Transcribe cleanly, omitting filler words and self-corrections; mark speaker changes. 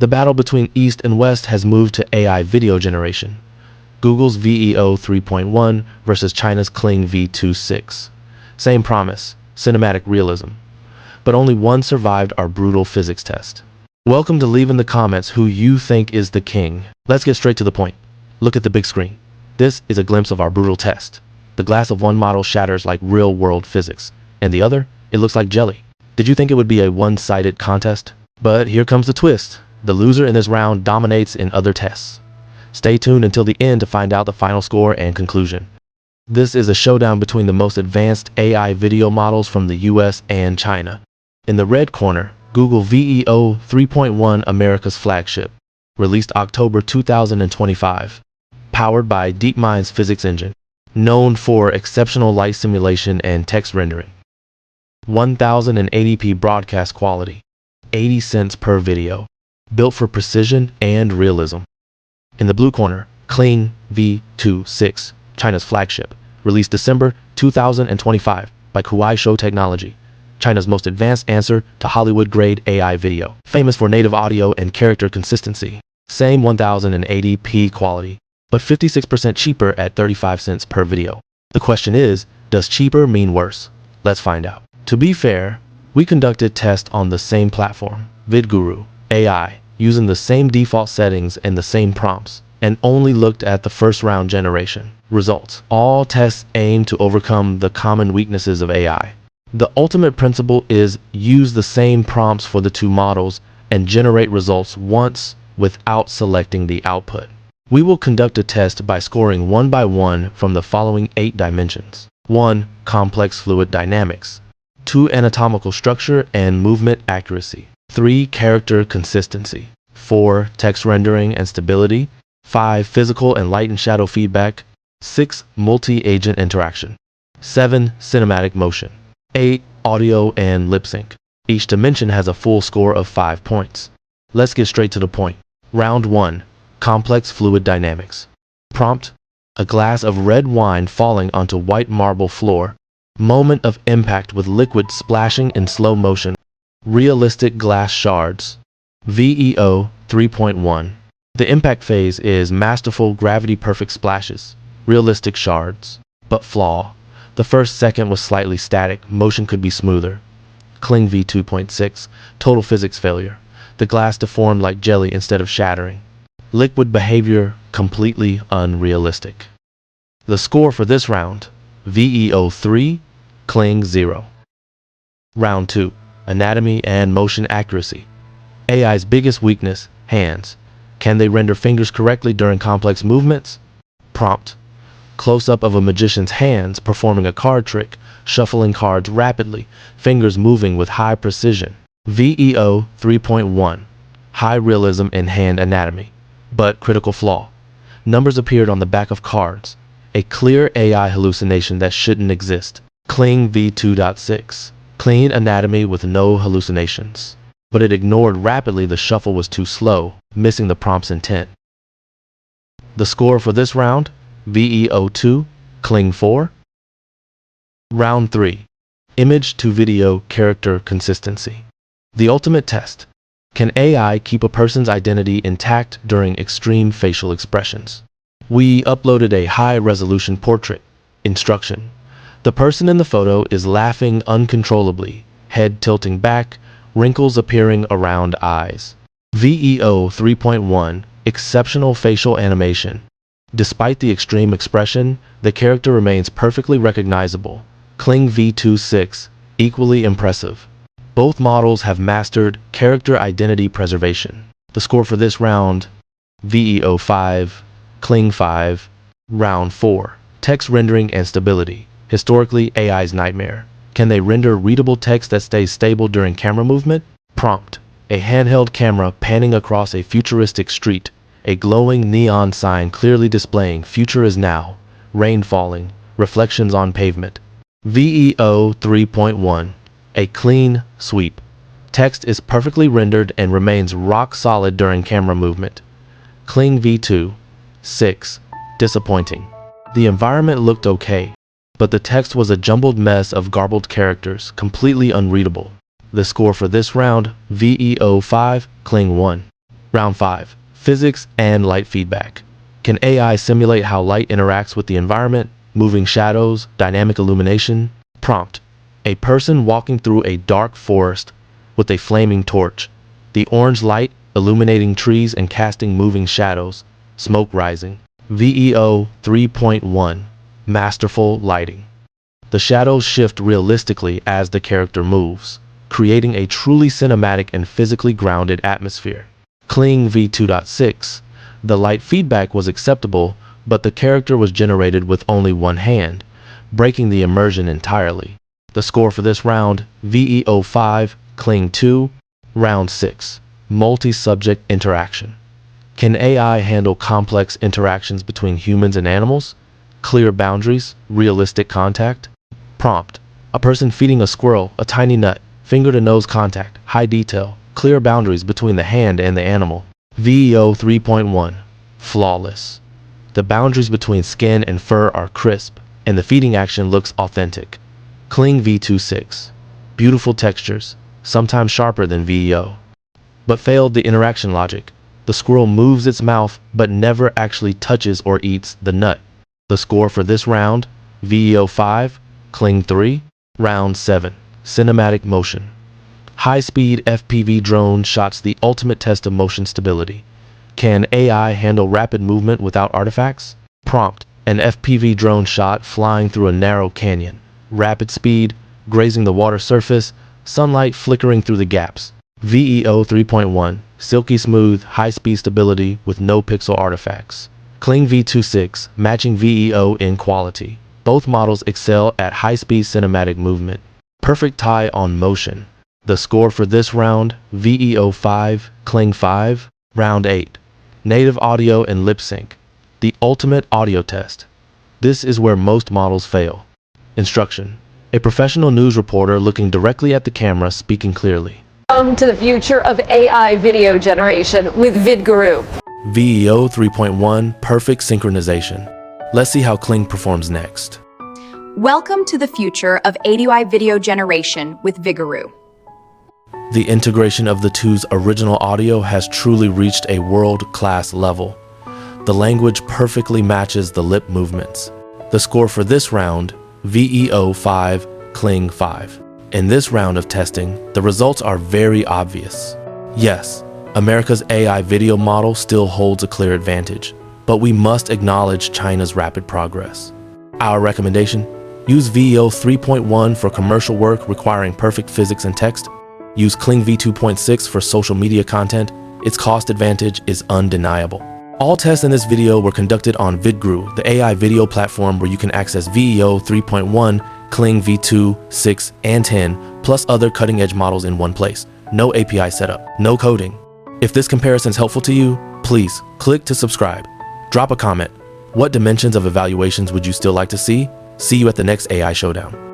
Speaker 1: The battle between East and West has moved to AI video generation. Google's VEO 3.1 versus China's Kling v2.6. Same promise, cinematic realism. But only one survived our brutal physics test. Welcome to leave in the comments who you think is the king. Let's get straight to the point. Look at the big screen. This is a glimpse of our brutal test. The glass of one model shatters like real-world physics, and the other, it looks like jelly. Did you think it would be a one-sided contest? But here comes the twist. The loser in this round dominates in other tests. Stay tuned until the end to find out the final score and conclusion. This is a showdown between the most advanced AI video models from the US and China. In the red corner, Google VEO 3.1, America's flagship, released October 2025, powered by DeepMind's physics engine, known for exceptional light simulation and text rendering. 1080p broadcast quality, 80 cents per video, built for precision and realism. In the blue corner, Kling v2.6, China's flagship, released December 2025 by Kuaishou Technology, China's most advanced answer to Hollywood-grade AI video, famous for native audio and character consistency. Same 1080p quality, but 56% cheaper at 35 cents per video. The question is, does cheaper mean worse? Let's find out. To be fair, we conducted tests on the same platform, VidGuru AI, using the same default settings and the same prompts, and only looked at the first round generation results. All tests aim to overcome the common weaknesses of AI. The ultimate principle is use the same prompts for the two models and generate results once without selecting the output. We will conduct a test by scoring one by one from the following 8 dimensions. 1. Complex fluid dynamics. 2. Anatomical structure and movement accuracy. 3. Character consistency. 4. Text rendering and stability. 5. Physical and light and shadow feedback. 6. Multi-agent interaction. 7. Cinematic motion. 8. Audio and lip sync. Each dimension has a full score of 5 points. Let's get straight to the point. Round 1. Complex fluid dynamics. Prompt: a glass of red wine falling onto white marble floor. Moment of impact with liquid splashing in slow motion. Realistic glass shards. VEO 3.1. The impact phase is masterful gravity-perfect splashes, realistic shards. But flaw: the first second was slightly static, motion could be smoother. Kling v2.6. Total physics failure. The glass deformed like jelly instead of shattering. Liquid behavior completely unrealistic. The score for this round: VEO 3, Kling 0. Round 2. Anatomy and motion accuracy. AI's biggest weakness: hands. Can they render fingers correctly during complex movements? Prompt: close-up of a magician's hands performing a card trick, shuffling cards rapidly, fingers moving with high precision. VEO 3.1. High realism in hand anatomy. But critical flaw: numbers appeared on the back of cards, a clear AI hallucination that shouldn't exist. Kling v2.6. Clean anatomy with no hallucinations. But it ignored rapidly the shuffle was too slow, missing the prompt's intent. The score for this round: VEO 2, Kling 4. Round 3. Image to video character consistency. The ultimate test. Can AI keep a person's identity intact during extreme facial expressions? We uploaded a high-resolution portrait. Instruction: the person in the photo is laughing uncontrollably, head tilting back, wrinkles appearing around eyes. VEO 3.1. Exceptional facial animation. Despite the extreme expression, the character remains perfectly recognizable. Kling v2.6. Equally impressive. Both models have mastered character identity preservation. The score for this round: VEO 5, Kling 5. Round 4. Text rendering and stability. Historically AI's nightmare. Can they render readable text that stays stable during camera movement? Prompt: a handheld camera panning across a futuristic street. A glowing neon sign clearly displaying "Future is now." Rain falling. Reflections on pavement. VEO 3.1. A clean sweep. Text is perfectly rendered and remains rock solid during camera movement. Kling v2.6. Disappointing. The environment looked okay, but the text was a jumbled mess of garbled characters, completely unreadable. The score for this round: VEO 5, Kling 1. Round 5. Physics and light feedback. Can AI simulate how light interacts with the environment, moving shadows, dynamic illumination? Prompt: a person walking through a dark forest with a flaming torch. The orange light illuminating trees and casting moving shadows, smoke rising. VEO 3.1. Masterful lighting. The shadows shift realistically as the character moves, creating a truly cinematic and physically grounded atmosphere. Kling v2.6. The light feedback was acceptable, but the character was generated with only one hand, breaking the immersion entirely. The score for this round, VEO 5, Kling 2. Round 6. Multi-subject interaction. Can AI handle complex interactions between humans and animals? Clear boundaries, realistic contact? Prompt: a person feeding a squirrel a tiny nut, finger-to-nose contact, high detail, clear boundaries between the hand and the animal. VEO 3.1. Flawless. The boundaries between skin and fur are crisp, and the feeding action looks authentic. Kling v2.6. Beautiful textures, sometimes sharper than VEO. But failed the interaction logic. The squirrel moves its mouth but never actually touches or eats the nut. The score for this round, VEO 5, Kling 3. Round 7. Cinematic motion. High-speed FPV drone shots the ultimate test of motion stability. Can AI handle rapid movement without artifacts? Prompt: an FPV drone shot flying through a narrow canyon. Rapid speed, grazing the water surface, sunlight flickering through the gaps. VEO 3.1. Silky smooth, high-speed stability with no pixel artifacts. Kling v2.6. Matching VEO in quality. Both models excel at high-speed cinematic movement. Perfect tie on motion. The score for this round, VEO 5, Kling 5. Round 8. Native audio and lip sync. The ultimate audio test. This is where most models fail. Instruction: a professional news reporter looking directly at the camera, speaking clearly.
Speaker 2: Welcome to the future of AI video generation with VidGuru.
Speaker 1: VEO 3.1. Perfect synchronization. Let's see how Kling performs next.
Speaker 3: Welcome to the future of ADI video generation with VidGuru.
Speaker 1: The integration of the two's original audio has truly reached a world-class level. The language perfectly matches the lip movements. The score for this round, VEO 5, Kling 5. In this round of testing, the results are very obvious. Yes, America's AI video model still holds a clear advantage, but we must acknowledge China's rapid progress. Our recommendation: use VEO 3.1 for commercial work requiring perfect physics and text. Use Kling v2.6 for social media content. Its cost advantage is undeniable. All tests in this video were conducted on VidGuru, the AI video platform where you can access VEO 3.1, Kling v2.6, and 10, plus other cutting-edge models in one place. No API setup, no coding. If this comparison is helpful to you, please click to subscribe. Drop a comment. What dimensions of evaluations would you still like to see? See you at the next AI Showdown.